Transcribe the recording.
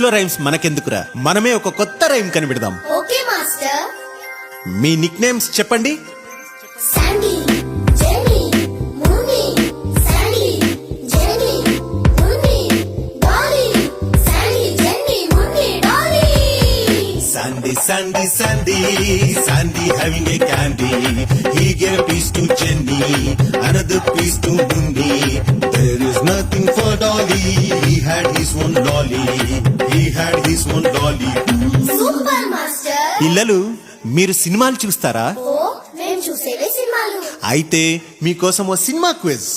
లో రైమ్స్ మనకెందుకురా, మనమే ఒక కొత్త రైమ్ కనిపెడదాం. Okay master. మీ నిక్ నేమ్స్ చెప్పండి. Sandy, Jenny, Moony. Sandy, Jenny, Moony, Dolly. Sandy, Jenny, Moony, Dolly. Sandy, Sandy, Sandy, Sandy having a candy. He gave a piece to Jenny, another piece to Mooney. There is nothing for Dolly. He had his own dolly. He had his own dolly. Super master. పిల్లలు, మీరు సినిమాలు చూస్తారా? ఓ, మేము చూసేవే సినిమాలు. అయితే మీకోసం ఓ cinema quiz.